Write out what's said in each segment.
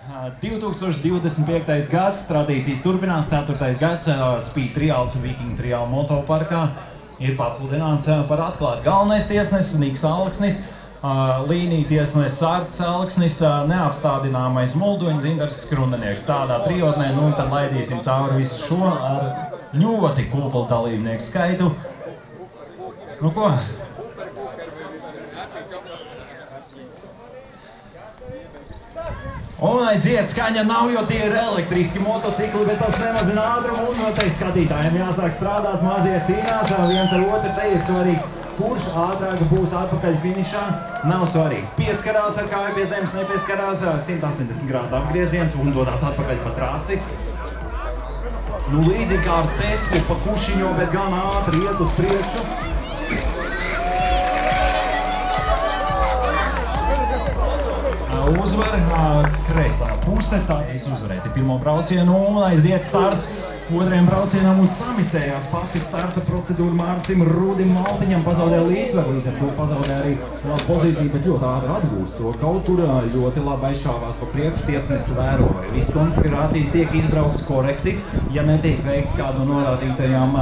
2025. gads, tradīcijas turpinās, 4. gads, Speed Trials Viking Trial motoparkā ir pasludināts par atklāt. Galvenais tiesnesis Niks Alksnis, līnija tiesnesis Arts Alksnis, neapstādināmais Mulduņa Dzintars Skrundenieks. Tādā trijotnē, nu tad laidīsim cauri visu šo ar ļoti kuplu dalībnieku skaitu. Nu ko? Un aiziet, skaņa nav, jo tie ir elektriski motocikli, bet tas nemazina ātrumu un noteikti skatītājiem jāsāk strādāt, mazie cīnās, viens ar otru, te ir svarīgi, kurš ātrāk būs atpakaļ finišā, nav svarīgi. Pieskarās ar kāju pie zemes, nepieskarās, 180 grādu apgrieziens un dodās atpakaļ pa trasi. Nu līdzīgi kā ar Teslu pa kušiņo, bet gan ātri iet uz priekšu. Uzvar kreisā puse, tā es uzvarēju pirmo braucienu un aiziet starts. Otrajam braucienam un samisējās pati starta procedūra Mārcim Rudim Maltiņam, pazaudēja līdzsvaru, līdz ar to pazaudēja arī labu pozīciju, bet ļoti ātri atgūst to. Kaut kur ļoti labi aizšāvās pa priekšu, tiesnesis vēroja. Viss konfigurācijas tiek izbrauktas korekti, ja netiek veikti kādu norādītajām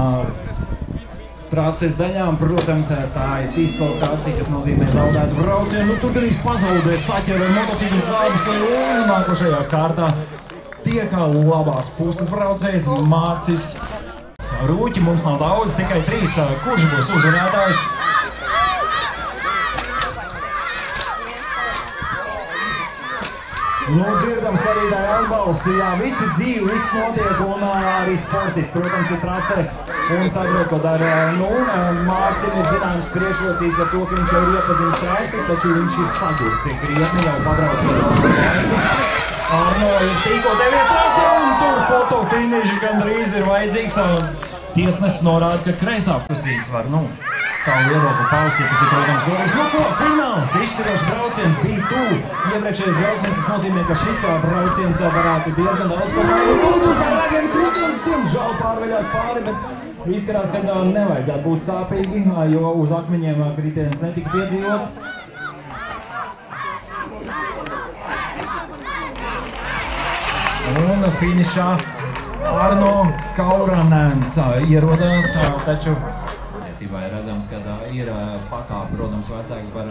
trases daļām, protams, tā ir diskvalifikācija, kas nozīmē zaudētu braucienu. Nu, tur arī pazaudē saķer ar motociklu kādas, un nākošajā kārtā tiek labās puses braucējs Mārcis. Rūķi mums nav daudz, tikai 3. Kurš būs uzvarētājs? Nu, dzirdam skatītāju atbalstu, jā, viss ir dzīvi, viss notiek, un arī sportisti, protams, ir trasē un sagrot, ko dara. Nu, Mārcim ir zināms priekšrocības ar to, ka viņš jau ir iepazīst trasi, taču viņš ir sagurs, ir krietni jau pabrauc. Arno ir tikko devies trasē, un tur fotofiniši gandrīz ir vajadzīgs. Tiesnesis norāda, ka kreisā pusīs var, nu, savu ieroku paust, ja tas ir, protams, godīgs. Nu ko, fināls, izšķirošs brauciens bija tuvu. Iepriekšējais brauciens, tas nozīmē, ka šis brauciens varētu diezgan daudz ko mainīt. Un tur par ragiem krūtiem, diemžēl pārveļās pāri, bet izskatās, ka nevajadzētu būt sāpīgi, jo uz akmeņiem kritiens netika piedzīvots. Un finišā Arno Kauranēns ierodās, taču patiesībā ir redzams, ka ir pakāpe, protams, vecāki par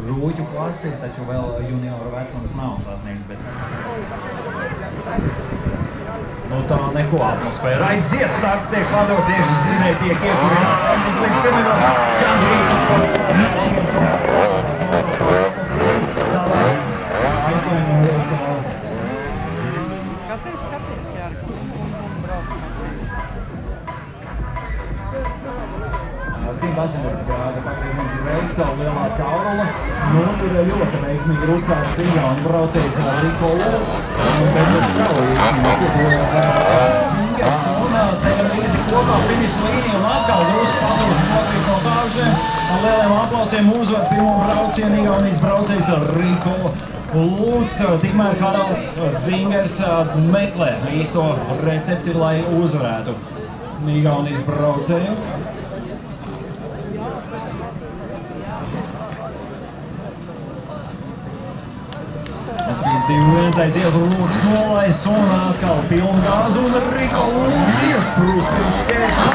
rūķu klasi, taču vēl junioru vecums nav sasniegts, bet nu tā neko atmosfēra. Aiziet, starts tiek padots, iekšķinēji tiek iekurināti. Mums liek seminot, Skaties, jā. Brauc. 180 grādu pagrieziens ir veikts, savu lielā caurula. Nu, tur ļoti veiksmīgi ir uzstāts Igaunu braucējs Riko Lūks. Bet uz strauji piedalījās Zingers un te rīzi kopā finiša līnija un atkal drusku pazūd nokrīt no gāžiem. Ar lieliem aplausiem uzvar pirmo braucienu Igaunijas braucējs Riko Lūks. Tikmēr Haralds Zingers meklē īsto recepti, lai uzvarētu Igaunijas braucēju. 3-2-1 aiziet Lūks nolaists un atkal pilnu gāzu un Riko Lūks iesprūst pirms šķēršļa.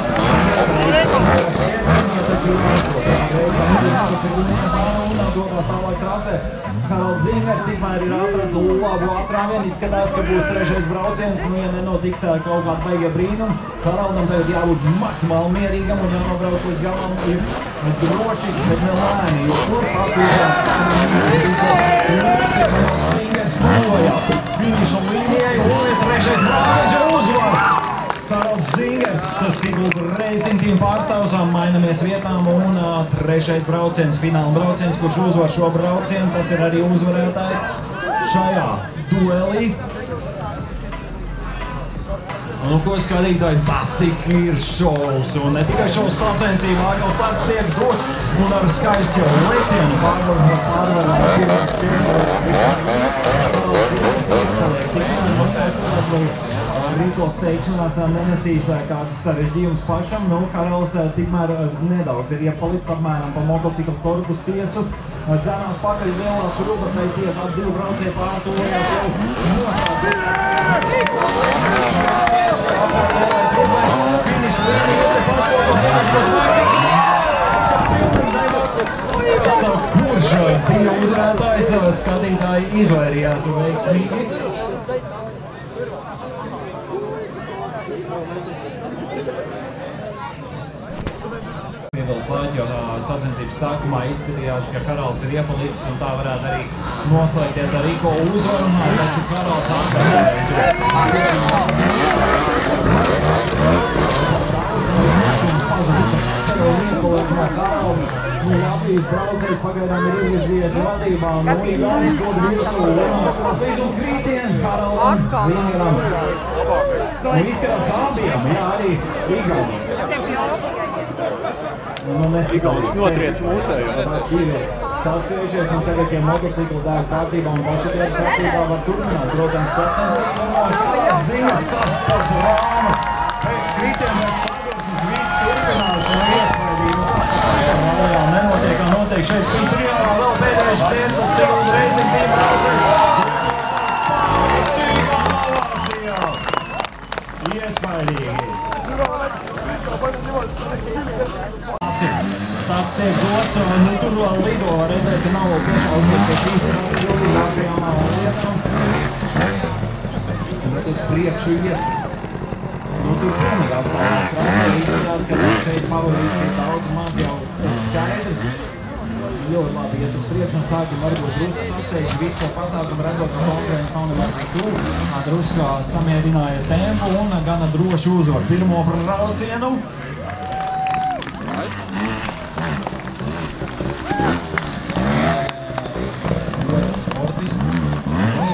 Dodās tālāk trasē. Haralds Zingers tikmēr ir atrads labu atrāvienu. Izskatās, ka būs trešais brauciens, nu, ja nenotiks kaut kāda baigie brīnumi. Haraldam tagad jābūt maksimāli mierīgam un jānobrauc līdz galam ir droši, bet ne lēni, jo tur Zingers nolojās finiša līnijai un ir trešais brauciens jau uzvar. Haralds Zingers, Sigulda Racing Team pārstāvs, mainamies vietām un trešais brauciens, fināla brauciens, kurš uzvar šo braucienu, tas ir arī uzvarētājs šajā duelī. Un ko skatītāji, tas tik ir šovs, un ne tikai šovs sacensībā, atkal starts tiek dots un ar skaistu jau lecienu Rīko steigšanās nenesīs kādus sarežģījumus pašam. Nu, Karels tikmēr nedaudz ir iepalicis apmēram pa motocikla korpus tiesu. Dzēnās pakaļ lielā trupa, tai tiek ap divu braucēju pārtuvojās jau nosāt. Finiši vienīgi, kurš bija uzvarētājs, skatītāji izvairījās veiksmīgi. Jo sacensības sākumā izskatījās, ka Haralds ir iepalīdzis un tā varētu arī noslēgties ar Riko uzvaru, taču Haralds atbildējas. Latvijas braucējs pagaidām ir izvirzījies vadībā, un Jānis dod virsū, līdz un krītiens Haraldam Zingeram. Izskatās kā abiem, jā, arī Igauni. Notriec mūsēju. Saskriešies un tagad, ja motociklu dēļ kārtībā un pašatieru kārtībā var turpināt. Protams, sacensību Zingers Kasportu Rānu. Pēc kritiem pēc sagrasmes viss turpinās un iespaidīgi. Nenotiek, kā notiek šeit spīd trijālā vēl pēdējais štērsas sekundu reizim tiem braucējs. Iespaidīgi. Starts tiek dots, un tur vēl lido, var redzēt, ka nav vēl piešaudīt pie šīs trases ilgākajām lietām. Bet uz priekšu iet. Tur pilnīgi apstājas trasē, izskatās, ka šeit favorīts ir daudz maz jau skaidrs. Ļoti labi iet uz priekšu un sākam varbūt drusku sasteigt visu to pasākumu, redzot, ka konkurence nav nemaz tik tuvu. Druskā samierināja tempu un gana droši uzvar pirmo braucienu.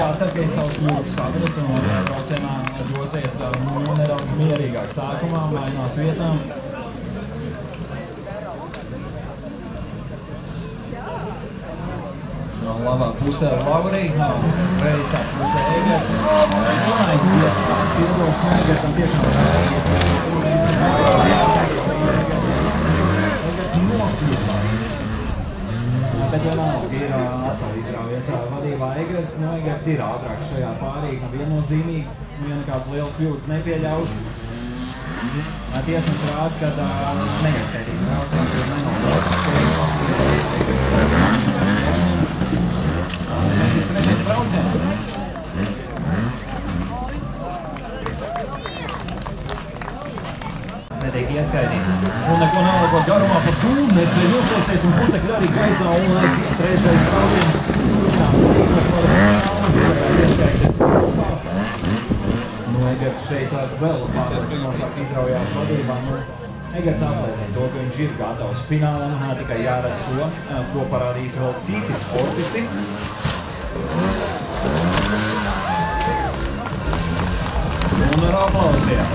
Jācer, ka es savus jūtas sagrats un otrajā braucienā dosies nedaudz mierīgāk sākumā, mainās vietām. Labā pusē Laurī, reizā pusē Egerts. Un aiziet tāds ilgos Egertam tiešām bet vienalga ir atkal izrāvies vadībā Egerts. Egerts ir ātrāks šajā pārīgi, viennozīmīgi. Kāds liels kļūdas nepieļaus. Tiesneši rāda, ka neieskaitīgs brauciens ir nenolauks. Šis trešais brauciens. Netiek ieskaitīts. Un neko neliekot garumā par tūmu, nespēja nosēsties un putekļi arī gaisā un aiziet trešais brauciens. Turpinās cīņas par ieskaitīts. Egerts šeit vēl pārliecinošāk izraujās vadībā. Egerts apliecina to, ka viņš ir gatavs finālam, tikai jāredz to, ko parādīs vēl citi sportisti. Un ar aplausiem.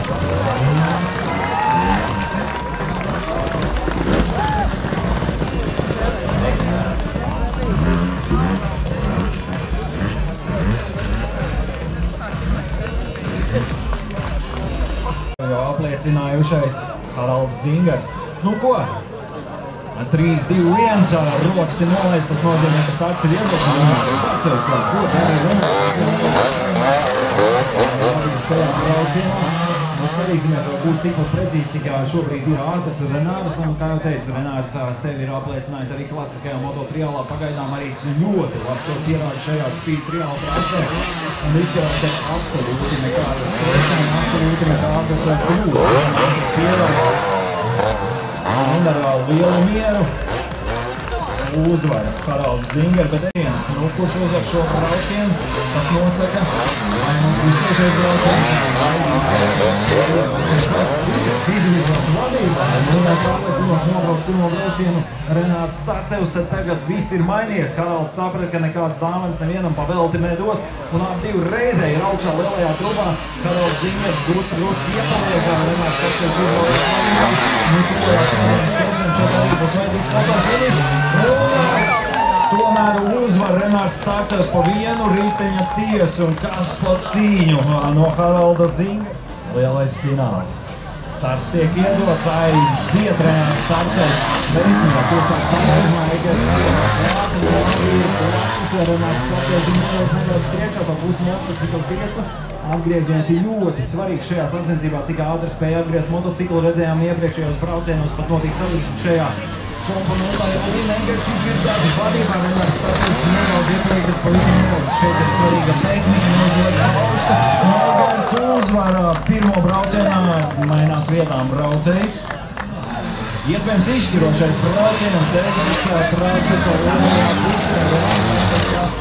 Jau apliecinājušais Haralds Zingers. Nu ko? 3-2-1, rokas ir nolaist, tas nozīmē, ka starts ir iedots. Šajā braucienā. Skatīsimies, vai būs tikpat precīzi, cik šobrīd ir Ārters Renārs. Un, kā jau teicu, Renārs sevi ir apliecinājis arī klasiskajā moto-triālā. Pagaidām arī ļoti labi sev pierāda šajā speed triāla trasē. Un izskatās, ka absolūti nekādas stresaini, absolūti nekādas kļūdas. Pierāda. Un ar lielu mieru uzvara Haralds Zingers, bet viens, kurš uzvar šo braucienu, tas nosaka, vai mums būs tiešais brauciens, vai vadībā, un pārliecinoši nobrauc pirmo braucienu Renārs Starcevs, tad tagad viss ir mainījies. Haralds saprat, ka nekāds dāvans nevienam pavelti nedos, un ap divu reizē ir augšā lielajā trubā. Haralds Zingers drusku iepaliek, Renārs Starcevs uzbrauc vadībā, šeit arī būs vajadzīgs fotofinišs. Tomēr uzvar Renārs Starcevs pa vienu riteņa tiesu un kas pa cīņu no Haralda Zingera. Lielais fināls. starts tiek iedots, Zietrējās starts, veiksmīgāk iesāk startā, Egers ir Renāts Skopēs, nedaudz priekšā, pa pusi motociklu tiesu. Atgrieziens ir ļoti svarīgs šajā sacensībā, cik ātri spēja atgriezt motociklu. Redzējām iepriekšējos braucienos, pat notika savišķi šajā komponentā. Lina Egers izvirzās vadībā, Renāts Skopēs nedaudz iepriekš, bet pavisam nedaudz. Šeit ir svarīga tehnika, neuzliek augsta. Egers uzvara pirmo braucienā, mainās vietām braucēji. Iespējams izšķirošais braucienam, Egers trases ar labajā pusē,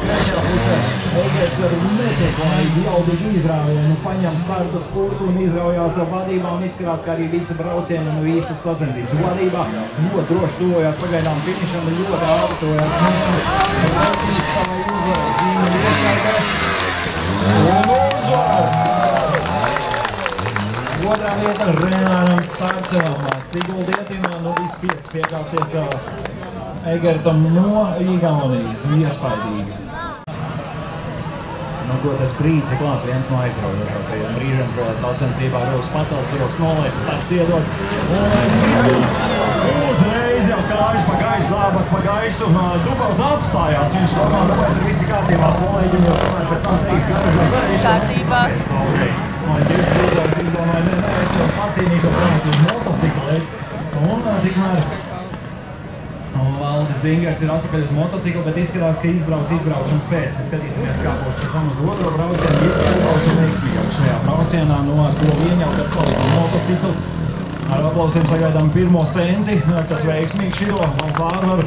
trešajā pusē. Egers ar netiek laigi jaudīgi izrāvienu, paņem startu spurtu un izraujās vadībā un izskatās, kā arī visa brauciena un visas sacensības vadībā. Ļoti droši tuvojās pagaidām finišam, ļoti ātri tuvojās. Brauciens savai uzvarai, zīmē ieskaitai. Un uzvarai! Otrā vieta Renāram Starcevam, Siguldietim, vispēc piekāpties Egertam no Igaunijas, iespaidīgi. Tas brīdis ir klāt viens no aizraujošākajiem brīžiem, ko sacensībā rokas pacelts, rokas nolaists, starts iedots. Uzreiz jau kājas pa gaisu, zābak pa gaisu. Dubovs apstājās, viņš domā, tāpēc ir visi kārtībā kolēģim, jo tomēr pēc tam teiks, ka viņš kārtībā. Dubovs izdomāja, es jau pacīnīšos runāt uz motociklēs. Un tikmēr Valdis Zingers ir atpakaļ uz motociklu, bet izskatās, ka izbraukšanas pēc. Skatīsimies, kā būs pēc tam uz otro braucienu. Dubovs ir veiksmīgāk šajā braucienā, no ar to ieņemt atkal uz motociklu. Ar aplausiem sagaidām pirmo senzi, kas veiksmīgi šito pārvaru.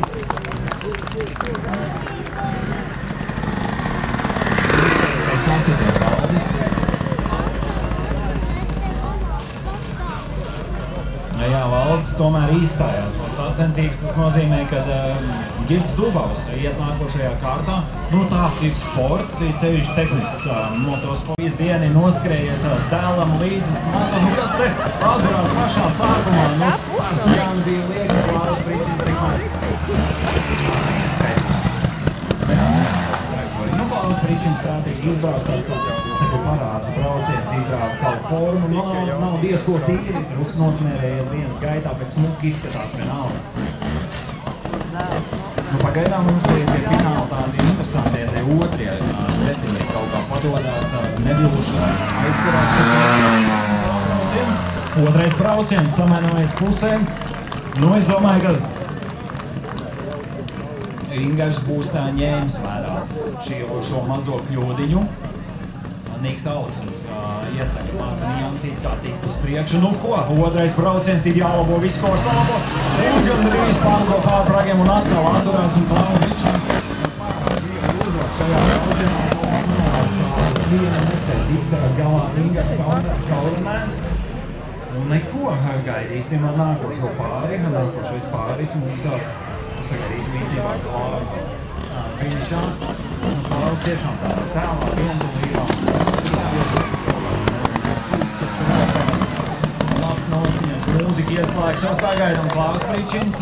Sasieties Valdis. Jā, Valdis tomēr izstājās no sacensības. Tas nozīmē, ka Girds Dubovs iet nākošajā kārtā. Tāds ir sports, ir sevišķi tehnisks motosports. Visu dienu noskrējies dēlam līdzi. Kas te atdurās pašā sākumā? Tas gan bija lieki Klāras Pričins tikmēr. Klāras Pričins prātīgi izbraucās, parāds brauciens, izrāda savu formu. Nav diezko tīri, drusku nosmērējies dienas gaitā, bet smuki izskatās vienalga. Pagaidām mums tie fināli tādi interesantie, tie otrie pretinieki kaut kā padodās, nebilušas, aizkurās. Otrais brauciens samainojies pusēm. Es domāju, ka Ingers būs ņēmis vērā šo mazo kļūdiņu. Nīks Alksons iesaka mazliet niansīt, kā tikt uz priekšu. Otrais brauciens ir jālabo visu, ko salabo. Un gandrīz pārko pārpragiem un atkal atturās un Klāra Pričina pārāk uzvar šajā braucienā. Siena nespēja tikt galā Ingers Kaurinēns. Un neko gaidīsim ar nākošo pāri. Nākošais pāris mums sagaidīsim īstenībā Klāra finišā. Klāras tiešām tādā cēlā viendulībā. Labs noskaņas, mūzika ieslēgta, sagaidām Klāras Pričins.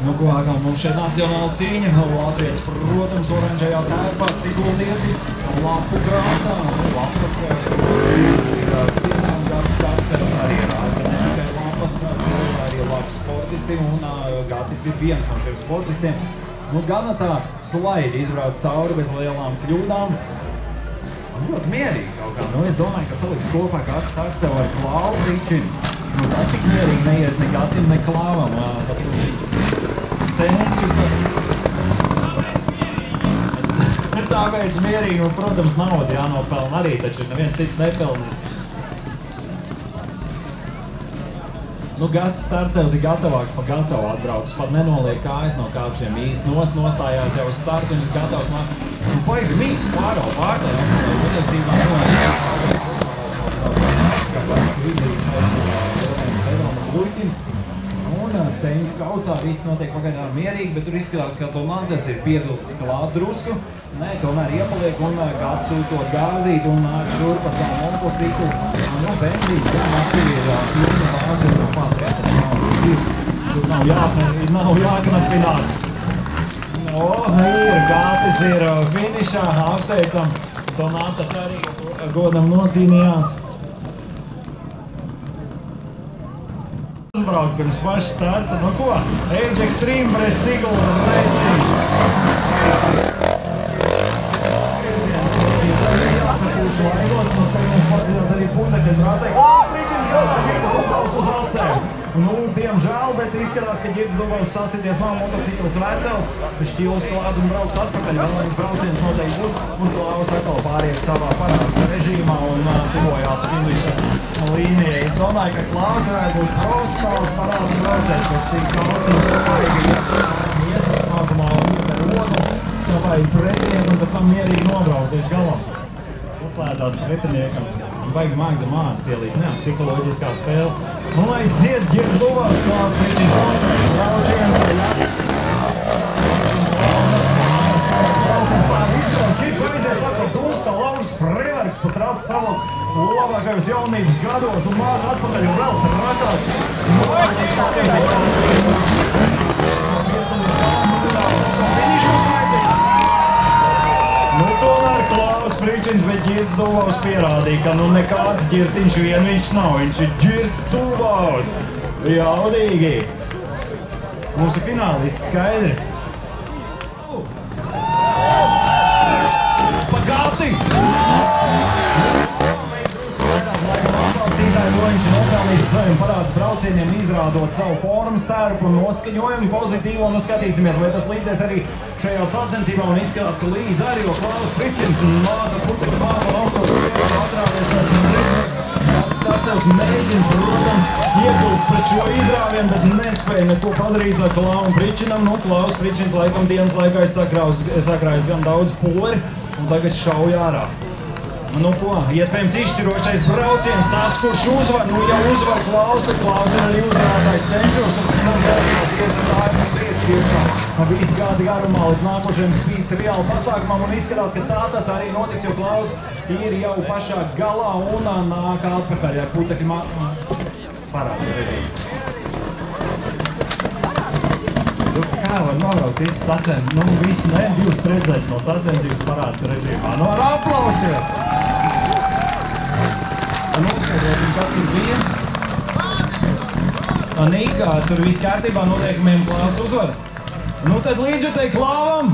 Atkal mums šeit nacionāla cīņa. Latvijas, protams, oranžajā tērpā, Siguldietis, lapu krāsā, lapas cīņām gads starters arī rāda. Ne tikai lapas, arī labi sportisti un Gatis ir viens no šiem sportistiem. Gana tā slaidi izbrauc cauri bez lielām kļūdām. Ļoti mierīgi kaut kā. Es domāju, ka saliks kopā kāds starts sev ar Klāru Pričinu. Tā cik mierīgi neies ne Gatim, ne Klāvam. Senču. Tāpēc mierīgi, un, protams, nauda jānopelna arī, taču neviens cits nepelnīs. Gads Starcevs ir gatavāk pa gatavu atbraucis, pat nenoliek kājas no kāpšiem īsti nostājās jau uz startu, viņš gatavs nāk. Baigi mīgs pārtājā, patiesībā Senču kausā viss notiek pagaidām mierīgi, bet tur izskatās, ka Tomantes ir piediltis klāt drusku. Tomēr iepaliek un Gads uzdod gāzīt un nāk šurpa savu motociklu. Benzīns, ir kļūda bāzi un pārējā. Tur nav jāknapināt. Ir Gatis ir finišā, apsveicam. Tomantes arī godam nocīnījās. uzbraukt pirms paša starta. Nu ko? Age Extreme pret Sigulda Racing. Jāsapūs laigos, un tagad mums padziļās arī putekļi trasē. Klaus Pričins galā, Girds Dubovs uz alcēm. Nu, diemžēl, bet izskatās, ka Girds Dubovs sasities nav motociklis vesels. Šķils klāt un brauks atpakaļ, vēl viens brauciens noteikti būs. Un Klaus atkal pāriet savā parāds režīmā un tuvojās finiša līnijai. Es domāju, ka Klaus varētu būt profesionāls parāds braucējs, bet šī Klaus ir iet sākumā un iet ar rodu savai pretiniekam, un pēc tam mierīgi nobraucies galam. Uzslēdzās pretiniekam. Baigi māks ar māc ielīs, psiholoģiskā spēle. Un lai ziet Girds Dubovs, Klaus Pričins otrais brauciens. Brauciens tā izskatās, Girds aiziet atkal dūs, kā Lauris Freverks pa trasi savos labākajos jaunības gados un māca atpakaļ un vēl trakāk. Nu, tomēr Klaus Pričins, bet Girds Dubovs pierādīja, ka nu nekāds ģirtiņš vien viņš nav, viņš ir Girds Dubovs. Jaudīgi. Mums ir finālisti skaidri. Pagāti! Viņš ir nopelnījis saviem parāds braucieniem, izrādot savu formas tērpu un noskaņojumu pozitīvu, un skatīsimies, vai tas līdzies arī šajā sacensībā, un izskatās, ka līdz arī, jo Klaus Pričins māda putekļu māda un augšos atrāvies tāds Stacevs mēģina, protams, iegulst pret šo izrāvienu, bet nespēja neko padarīt ar Klaus Pričinam. Nu, Klaus Pričins laikam dienas laikā sakrājis gan daudz pori, un tagad šauj ārā. Nu ko, iespējams izšķirošais brauciens, tas, kurš uzvar, nu ja uzvar Klaus, tad Klaus ir arī uzvarētājs centros, un pēc tam vēlētās iesatājumi un priekšķirčā. Visi gadi garumā līdz nākošajam Speed Trial pasākumam, un izskatās, ka tā tas arī notiks, jo Klaus ir jau pašā galā un nāk atpakaļ ar putekļu parāds režīmu. Kā var nobraukt visi sacensības? Nu, visi ne, divas trešdaļas no sacensības parāds režīmā. Nu, ar aplausiet! Un uzskatīsim, kas tur bija. Nīkā, tur viss kārtībā noteikumiem Klaus uzvar. Nu, tad līdzjutēji Klāvam!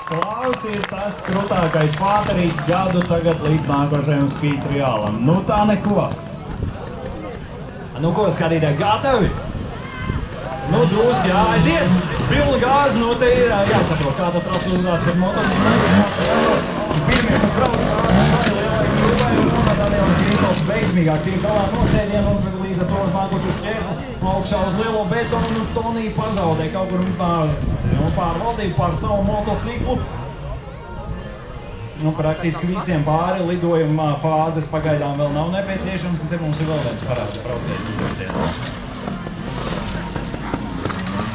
Klaus ir tas krutākais fāterīts gadu tagad līdz nākošajam Speed Trialam. Nu, tā neko. Nu, ko skatītāji, gatavi? Nu, drūski jāaiziet, pilna gāze, nu, te ir jāsaprot, kā tad trasi uzrās, kad motociklis. Pirmie, kas brauc šādi lielai kļūbai, un Daniels Grīnholts veiksmīgāk tiek galā nosēdien, un līdz ar to uz nākošu šķērsli augšā uz lielo betonu, un Tonī pazaudē kaut kur pār valdību, pār savu motociklu. Nu, praktiski visiem pāri lidojuma fāzes pagaidām vēl nav nepieciešams, un te mums ir vēl viens parāds braucējs izdoties.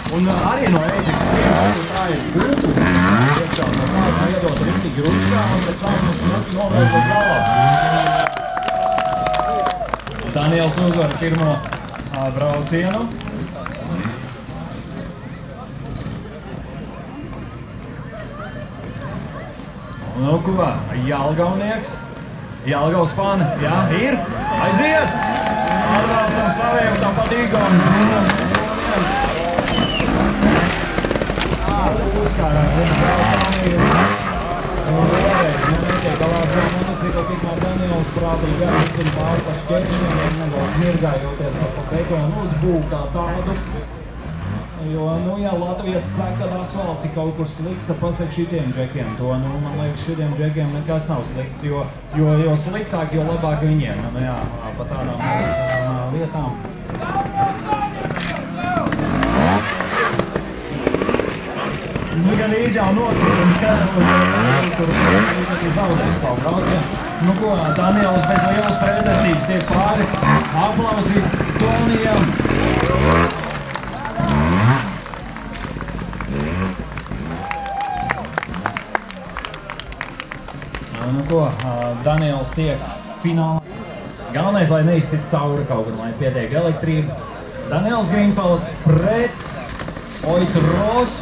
Un arī no Age Extreme, kur tā ir gultu, iekšā no sākuma iedot ritīgi ručkā, un pēc sākuma smuki novērt uz galā. Daniels uzvar pirmo braucienu. Nu, ko? Jelgavnieks. Jelgavs fani. Jā, ir. Aiziet! Atbalstam saviem, tāpat Igons. Uzkārāt, un vēlreiz, netiek galā ar motociklu, tikmēr Daniels prātīgi jāizsina pāri pa šķēršļiem, nedaudz mirgājoties pa betonu uzbūkā tādu. Jo, nu, ja Latvijas saka, ka asfalts ir kaut kur slikts, tad pasaka šitiem džekiem to. Nu, man liekas, šitiem džekiem nekas nav slikts, jo sliktāk, jo labāk viņiem. Nu, jā, pa tādām lietām. Nu, gan īsti jau notiek, un skatot, tur zaudēs savu braucienu. Nu, ko, Daniels bez lielas pretestības tiek pāri. Aplausi Tonijam. Nu, ko, Daniels tiek finālā. Galvenais, lai neizsit cauri kaut kur, lai pietiek elektrība. Daniels Grīnholts pret Oit Ross.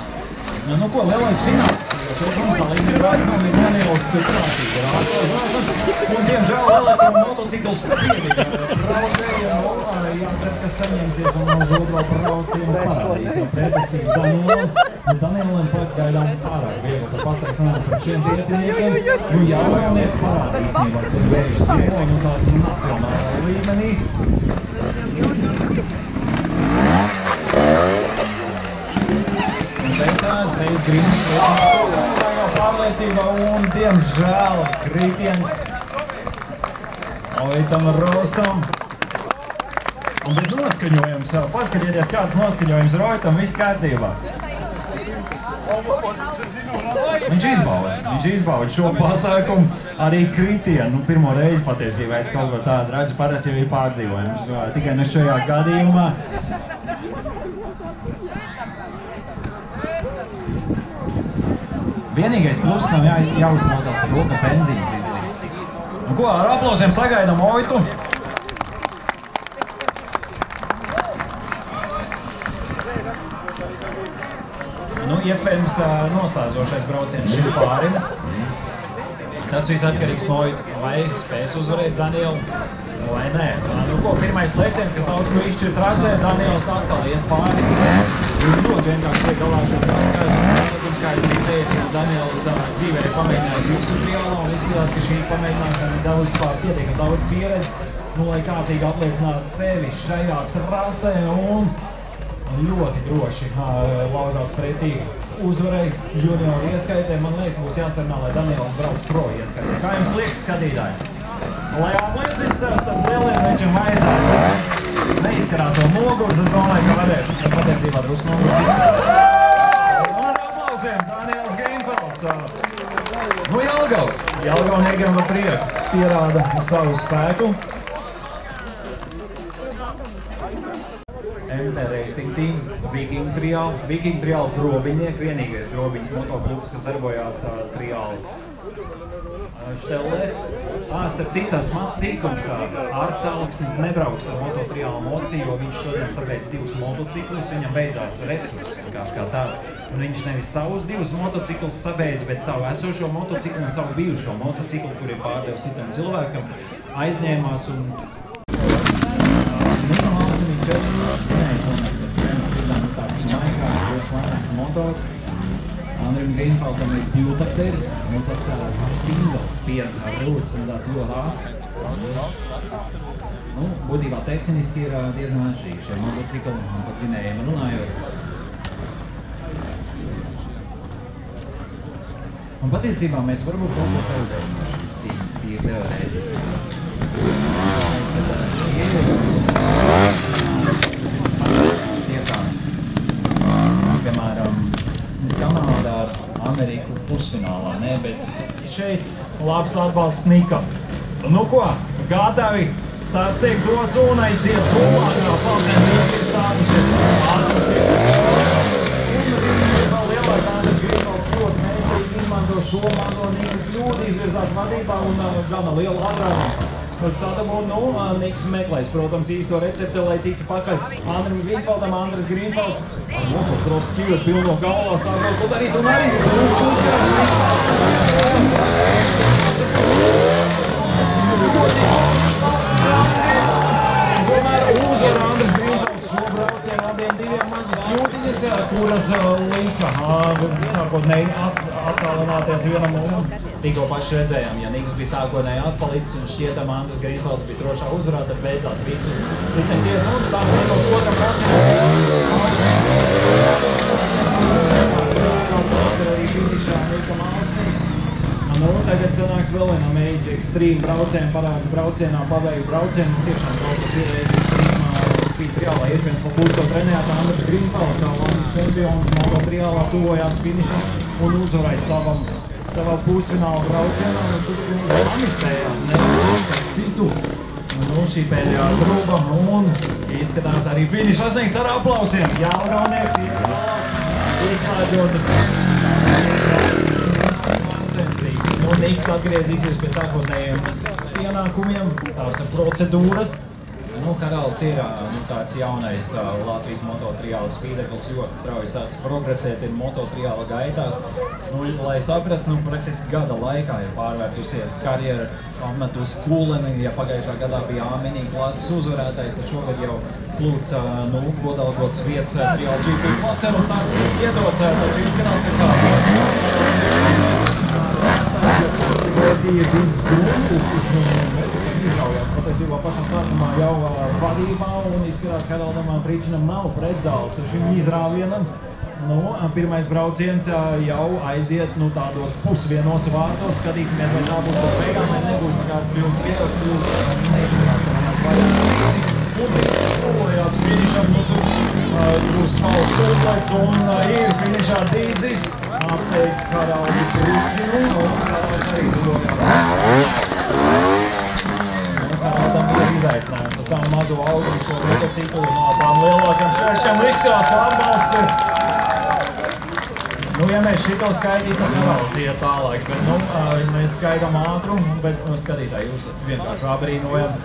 Nu, ko, lielais fināls. Un, diemžēl, elektromotocikls piedīja braucēju, jācer, ka saņemsies un uz otro braucienu parādīs jau pretestību Danielam pagaidām pārāk viegli, ka pastaiks nāk par šiem piestiniekiem. Nu, jaunieks parāda īstenībā, ka vērš Simonu tādu nacionālā līmenī. Beitās, reiz Grims, pārliecība un, diemžēl, kritiens Oitam Rosam. Un bez noskaņojums, paskatieties, kāds noskaņojums ir Oitam, viss kārtībā. Viņš izbauda šo pasākumu, arī kritienu. Nu, pirmo reizi patiesībā es kaut ko tādu redzu, parasti jau ir pārdzīvojums, tikai ne šajā gadījumā. Vienīgais pluss nav jāuzklausās par to, ka benzīns izlīst. Nu ko, ar aplausiem sagaidām Oitu. Nu, iespējams noslēdzošais brauciens šim pārim. Tas viss atkarīgs no Oita, vai spēs uzvarēt Danielu, vai nē. Nu ko, pirmais lēciens, kas daudz ko izšķir trasē, Daniels atkal iet pāri. Viņš ļoti vienkārši tiek galā šo trasējumu, kā es arī teicu, Daniels dzīvē ir pamēģinājis visu triālā un izskatās, ka šī pamēģināšana ir daudz pietiekami daudz pieredzes, nu, lai kārtīgi apliecinātu sevi šajā trasē un ļoti droši lauzās pretī uzvarēja junioru ieskaitē. Man liekas, būs jāstarnā, lai Daniels brauc pro ieskaitē. Kā jums liekas, skatītāji? Lai apliecina sev starp lieliem večiem vajadzētu. Neizskarās vēl nogurs, es domāju, ka varēšu. Tas patiesībā drusku nogurs izskarās. Un ar aplausiem Daniels Grīnfelds. Nu, Jelgavniekam par prieku pierāda savu spēku. MT Racing Team, Viking Trial grobiņnieki, vienīgais grobiņas motoklubs, kas darbojās triālu štelēs. Starp citu tāds mazs sīkums, Arts Aleksins nebrauks ar mototriālu moci, jo viņš šodien sabeidz divus motociklus, viņam beidzās resursi vienkārši kā tāds. Un viņš nevis savus divus motociklus sabeidz, bet savu esošo motociklu un savu bijušo motociklu, kuriem pārdev citam cilvēkam, aizņēmās un Andrim Grīnfeldam ir divtakteris, un tas spindels, pieredz ar rūtas un tāds ļoti ass. Nu, būtībā tehniski ir diezgan atšķirīgi šie motocikli, un pat zinējiem runājot. Un patiesībā mēs varbūt kaut ko zaudējam no šīs cīņas, tīri teorētiski. Piemēram, Kanādā ar Ameriku pusfinālā, ne, bet šeit labs atbalsts Nikam. Nu ko, gatavi, starts tiek dots un aiziet tuvākā paldies ir sākušies. Ātras ir. Un vēl lielāk Andris Grīnfelds ļoti mēstīgi izmanto šo mazo Niku kļūdu, izvirzās vadībā un gana lielu atrādu. Sadabu, nu, Niks meklēs, protams, īsto recepti, lai tiktu pakaļ Andrim Grīnfeldam. Andris Grīnfelds ar motocross ķīru pilno galvā sākot to darīt un arī tomēr uzvar Andris Grīnfelds šo braucienu abiem diviem mazas kļūtiņas, kuras lika sākotnēji attālināties vienam un tikko paši redzējām, ja Niks bija sākotnēji atpalicis un šķietam Andris Grīnfelds bija drošā uzvarā, tad beidzās visus riteņties un stāv Grīnfelds otram braucienu. Arī finišā Nika Malsnī. Nu, tagad sanāks vēl vienam Age Extreme braucienu, parāds braucienā, pabeigu braucienu. Tiešām kaut kas ir Age Extreme Speed triālā. Iespējams, pa būs to trenējāt Andris Grīnfelds, savu Latvijas čempions, moto triālā tuvojās finišam un uzvarēja savā pusfināla braucienā. Tur viņš amistējās, ne? Citu. Nu, šī pēdējā gruba un izskatās arī finišu sasniegts ar aplausiem. Jelgavnieks iet tālāk, izslēdzot sacensības. Nu, Niks atgriezīsies pie sākotnējiem pienākumiem, starta procedūras. Un Karalds ir tāds jaunais Latvijas mototriāla spīdeklis, ļoti strauji sācis progresēt ir mototriāla gaitās. Lai saprastu, praktiski gada laikā ir pārvērtusies karjera, apmetus Kuleni, ja pagājušā gadā bija A-mini klases uzvarētājs, tad šogad jau plūc godalgotas vietas triāla GP klasē un starts iedots, taču izskatās, ka izraujās patiesībā pašā sākumā jau vadībā un izskatās, ka Karaldam Pričinam nav pretzāles šim izrāvienam. Pirmais brauciens jau aiziet tādos pusvienos vārtos. Skatīsimies, vai tā būs uz beigām, vai nebūs nekāds vilks piedots, neizskatās, ka vienāk vairāk. Un tuvojās finišam, būs Pauls Kulplets un ir finišā Dīdzis. Apsteidz Karaldu Pričinu un Karalds arī tuvojās. Karaldam ir izaicinājums ar savu mazo augļu šo motociklu no tām lielākām šķēršiem. Izskatās, ka atbalsts ir. Ja mēs šito skaitītu, tad Karalds iet tālāk, bet mēs skaidām ātrumu, bet skatītāji, jūs esat vienkārši abrīnojami.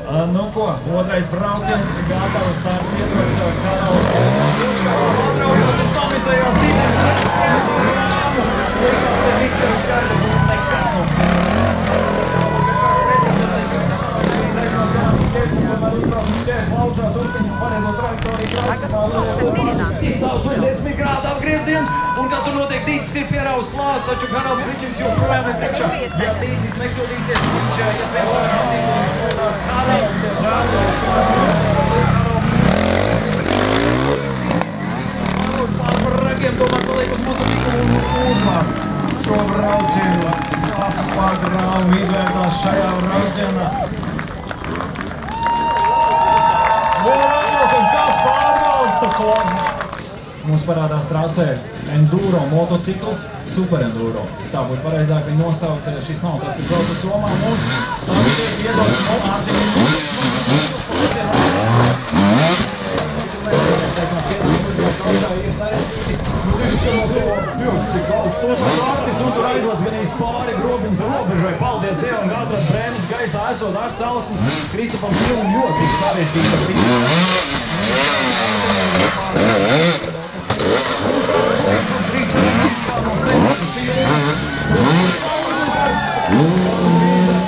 Otrais brauciens, gatavs starts iedots Karalds. Atraujosim samisējās Dīdzis. Cik daudz 10 grādu apgrieziens, un kas tur notiek, Dīdzis ir pierauts klāt, taču Karalds Pričins joprojām ir priekšā. Ja Dīdzis nekļūdīsies, viņš iespējams var atcīm tās Karalds, pār ragiem tomēr paliek uz motociklu un uzvar šo braucienu. Pagrāmu izvērtās šajā braucienā. Un kas pārvalsta ko? Mums parādās trasē enduro motocikls, super enduro. Tā būtu pareizāk viņu nosaukt, šis nav tas, kas brauc uz Somām un stāvs tiek iedots no Ārtiņu. Cik augstos vārtis un tur aizlēc vienīs pāri grobums robežai. Paldies Dievam, ka atrast brēmas gaisā esot Arts Alksnis. Kristopam Kilim ļoti sarežģīts ar pīnu.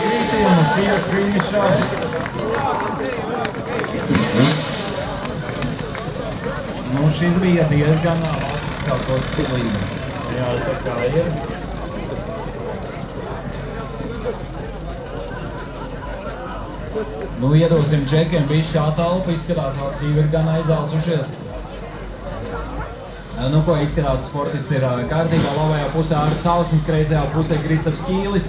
Kritienu tiek finišā. Šis bija diezgan Latvijas kaut kaut stilīgi. Jāsaka, kā ir. Iedosim džekiem bišķi atalpu, izskatās, aktīvi ir gan aizdāsušies. Izskatās, sportisti ir kārtībā labajā pusē Arts Alksnis, kreisajā pusē Kristaps Ķīlis.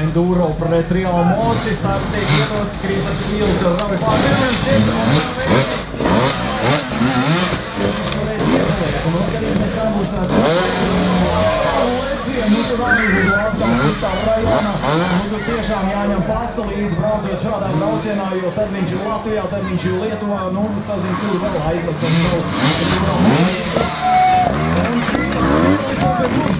Enduro pret Real Moci, starts tiek iedots, Kristaps Ķīlis ar ravi pārvienojums. Tur tiešām jāņem pasa līdz braucot šādā braucienā, jo tad viņš ir Latvijā, tad viņš ir Lietuvā, sazin, kur vēl aizlec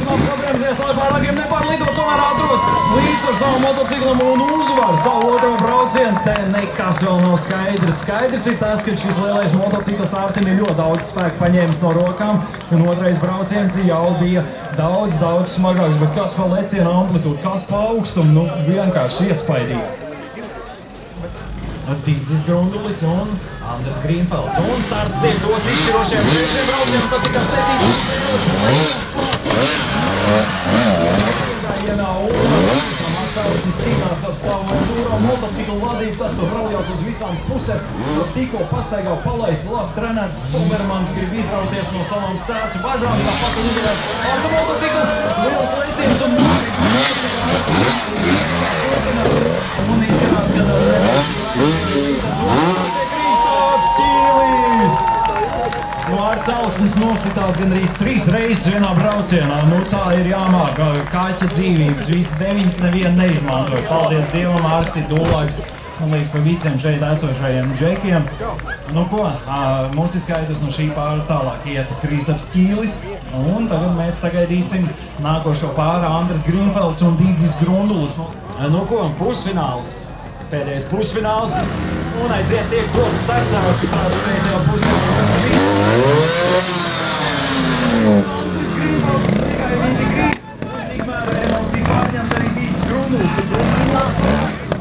un pabremzies, lai pārākiem nepārlidot, tomēr atrod līdz ar savu motociklam un uzvar savu otro braucienu. Te nekas vēl nav skaidrs. Skaidrs ir tas, ka šis lielais motocikls Ārtim ir ļoti daudz spēku paņēmis no rokām, un otrais brauciens jau bija daudz smagāks, bet kas pa leciena amplitūdu, kas pa augstumu, vienkārši iespaidīgi. Dīdzis Grundulis un Andris Grīnfelds. Un starts tiek dots izšķirošiem priekšiem braucienam, tas ir kā 7. Atsaucis cīnās ar savu enduro motociklu vadību, tas to braujās uz visām pusēm. Tikko pastaigā palaists, labi trenēts, Dobermans grib izrauties no savām sēcu bažām, tāpat uzvarēs automotocikls, liels leciens un izskatās, Kristaps Ķīlis! Arts Alksnis nositās gandrīz 3 reizes vienā braucienā. Tā ir jāmāk, kaķa dzīvības, visas 9 nevienu neizmantoja. Paldies Dievam, Arts ir dūlāks, man liekas, pa visiem šeit esošajiem džekiem. Mums ir skaidrs, no šī pāra tālāk iet Kristaps Ķīlis. Un tagad mēs sagaidīsim nākošo pāra Andris Grīnfelds un Dīdzis Grundulis. Pusfināls. Pēdējais pusfināls. Un aiziet tiek dots starts tās reizējā pusē. Andris Grīnvalds tikai viņi grib. Tikmēr emociju pārņemt arī Dītis Grundulis.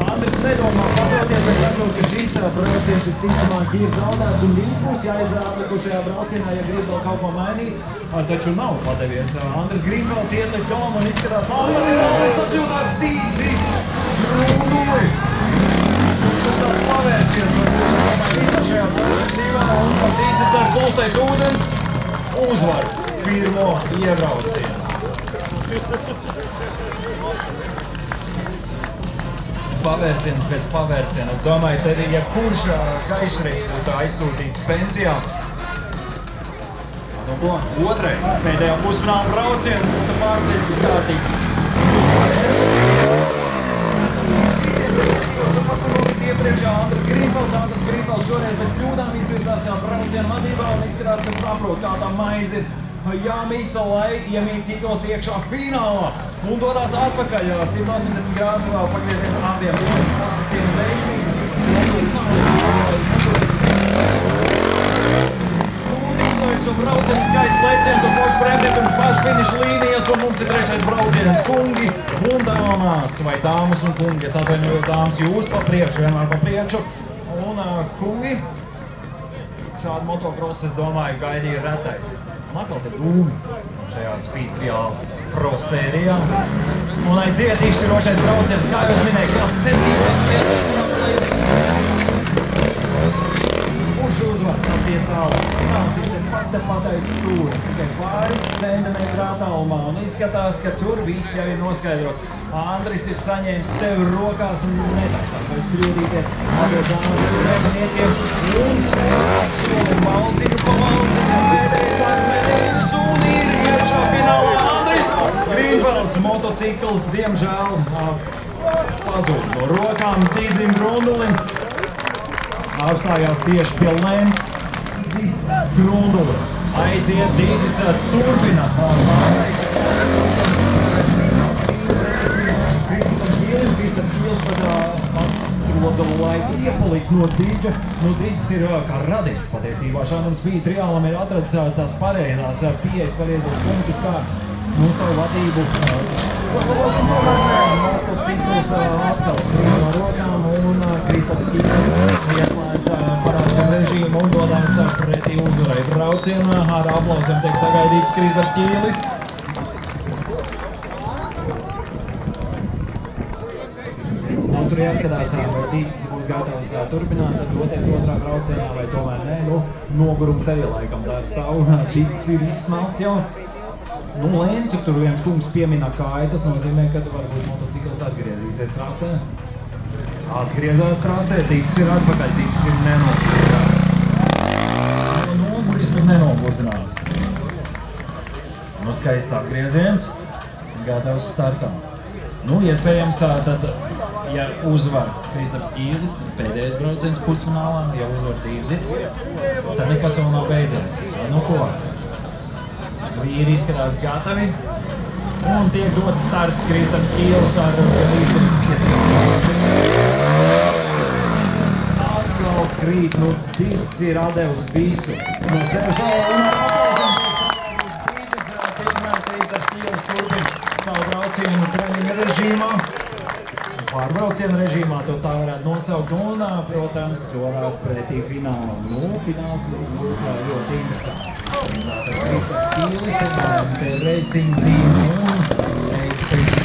Andris nedomā padoties, bet saprot, ka šis brauciens visticamāk ir zaudēts un viņš būs jāizdara atlikušajā braucienā, ja grib vēl kaut ko mainīt. Taču nav padeviens. Andris Grīnvalds iet līdz galam un izskatās mājas, atļūtās Dītis Grundulis. Tas pavērsies visā šajā sacensībā un pat Dītis ar klusais ūdens uzvar pirmo iebraucienu. Pavērsiens pēc pavērsiena. Es domāju, tad ja kurš gaišreiz būtu aizsūtīts pensijā. Nu ko, otrais pēdējā pusfināla brauciens būtu pārceļš kārtīgs. Iepriekšā Andris Grīnvalds šoreiz bez kļūdām izvirzās jau braucienu vadībā un izskatās, ka saprot, kā tā maize ir jāmīca, lai iemīcītos iekšā finālā. Un dodās atpakaļ 180 grādu pagrieziens abiem fantaskiem veiksmīgs. Šo braucienu skaists lēcienu, to pošu bremzi pirms pašu finiša līnijas, un mums ir trešais brauciens kungi un dāmas, vai dāmas un kungi. Es atvainojos dāmas, jūs pa priekšu, vienmēr pa priekšu. Un kungi, šādu motokrosu, es domāju, gaidīja retais. Atkal te dūmi šajā Speed Trial Pro sērijā. Un aiziet izšķirošais brauciens, kā jūs minēju, kā 7 metri. Kurš uzvar, tas iet tālāk. Tās ir pat aiz stūra, tikai pāris centimetru attālumā. Un izskatās, ka tur viss jau ir noskaidrots. Andris ir saņēmis sev rokās un netaisās vairs kļūdīties. Atdod dāmas pretiniekiem un soli malciņu pa malciņu. Pēdējais atmetiens un ir iekšā finālā Andris Grīnvalds. Motocikls, diemžēl, pazūd no rokām Dītim Grundulim. Apstājās tieši pie lents Grunduli. Aiziet, Dītis turpina. Kristap Kīls pat atrodu laiku iepalikt no Dīča. Nu, Dītis ir kā radīts patiesībā. Šādam Speed Trialam ir atradis tās pareizās pieejas pareizos punktus, kā savu vadību. Motocikls atkal krīt no rokām un Kristaps Kīls ieslēdz parādzam režīmu un dodās pretī uzvarai braucienā. Ar aplausiem tiek sagaidīts Kristaps Kīlis. Tur jāskatās, vai Dītis būs gatavs turpināt, doties otrā braucienā, vai tomēr nē. Nogurums arī laikam dara savu. Dītis ir izsmelts jau. Lentu tur viens kungs piemina kāju, tas nozīmē, ka varbūt motocikls atgriezīsies trasē. Atgriezās trasē, Dītis ir atpakaļ, Dītis ir nenogurdinājis. Noguris, bet nenogurdinājis. Skaists atgrieziens, gatavs startam. Iespējams, tad, ja uzvar Kristaps Kīlis, pēdējais brauciens pusfinālā, ja uzvar Dītis, tad nekas vēl nav beidzies. Nu ko? Vīri izskatās gatavi un tiek dots starts Kristaps Kīlis ar Kristaps atkal krīt, Dītis ir atdevis visu. No sevis un ar aplausiem tikmēr Kristaps Kīlis turpina savu braucienu treniņa režīmā. Pārbrauciena režīmā to tā varētu nosaukt un, protams, dodās pretī finālam. Fināls būs ļoti interesants. Tātad Kristaps Kīlis, Racing Team un HP3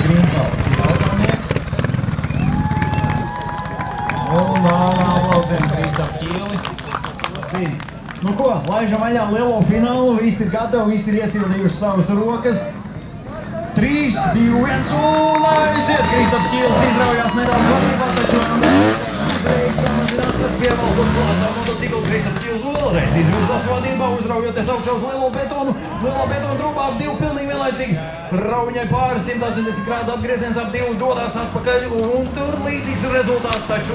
Grīnvalds ir jautājnieks. Un aplausiem Kristaps Kīli. Nu ko, laižam vaļā lielo finālu, visi ir gatavi, visi ir iesildījuši savas rokas. 3, 2, 1 un aiziet! Kristaps Kīlis izraujās nedaudz vadībā, taču samazināt, tad pievalkot klāt savu motociklu. Kristaps Kīlis vēlreiz izvirzās vadībā, uzraujoties augšā uz lielo betonu. Lielā betona trūpā ap 2 pilnīgi vienlaicīgi. Rauņai pāri 180 grādu apgrieziens ap 2 dodās atpakaļ un tur līdzīgs rezultāts, taču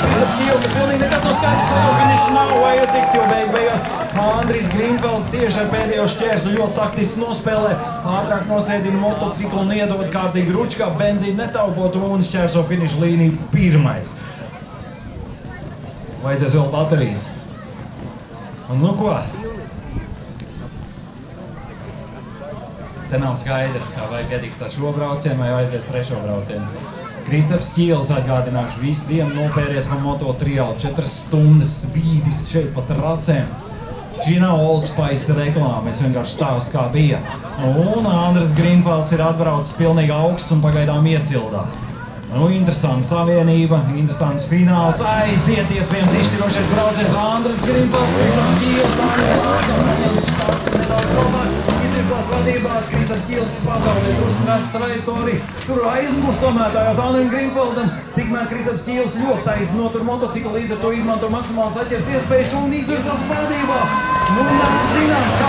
Kristaps Kīlis pilnīgi nekad nav skaidrs, ko jau finišs nav vajadzīgs, jo beigās Andrijs Grīnfelds tieši ar pēdējo šķērsu ļoti taktiski nospēlē, ātrāk nosēdina motociklu un iedod kārtīgi ručkā, benzīnu netaupot un šķērso finiša līniju pirmais. Vajadzēs vēl baterijas. Un nu ko? Te nav skaidrs, vai pietiks šo braucienu vai aizies trešo braucienu. Kristaps Ķīls atgādināšu visu dienu nopēries pa Moto triālu, 4 stundas svīdis šeit pa trasēm. Šī nav Old Spice reklāma, es vienkārši stāstu kā bija. Un Andris Grīnfelds ir atbraucis pilnīgi augsts un pagaidām iesildās. Nu, interesanta savienība, interesants fināls, aiziet iespējams izšķirošais brauciens. Andris Grīnfelds, Kristaps Ķīls, nedaudz komāk. Izvirzās vadībā, Kristaps Ķīls pazaudē drusku nes trajektoriju. Tur aizmurs samētājās Andrim Grīnfeldam. Tikmēr Kristaps Ķīls ļoti taisni notur motociklu, līdz ar to izmanto maksimāli saķers iespējas un izvirzās vadībā. Nu, nav zināms, kā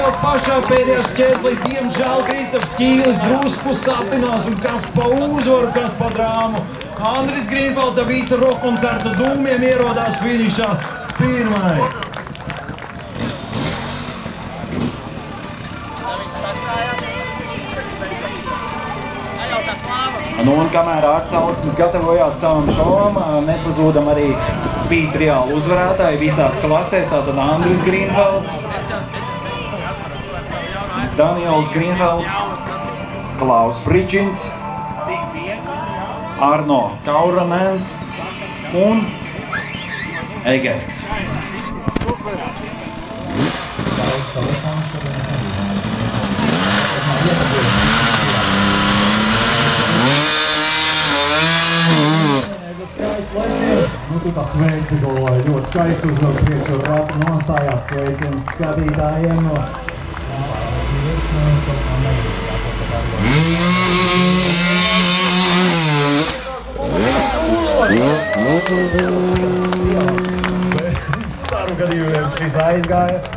atbrauc pašā pēdējā šķērslī, diemžēl Kristaps Ķīlis drusku sapinās un kas pa uzvaru, kas pa drāmu. Andris Grīnfelds ar visu rokkoncertu dūmiem ierodās finišā pirmai. Nu un kamēr Ārts Alksnis gatavojās savam šovam, nepazūdam arī Speed triālu uzvarētāji visās klasēs, tātad Andris Grīnfelds, Daniels Grīnfelds, Klaus Pričins, Arno Kauranens un Egerts. Nu, tu tā sveici golai, ļoti skaisti uzvar priekšo ratu nostājās sveiciens skatītājiem no Staru gadījumiem šis aizgāja.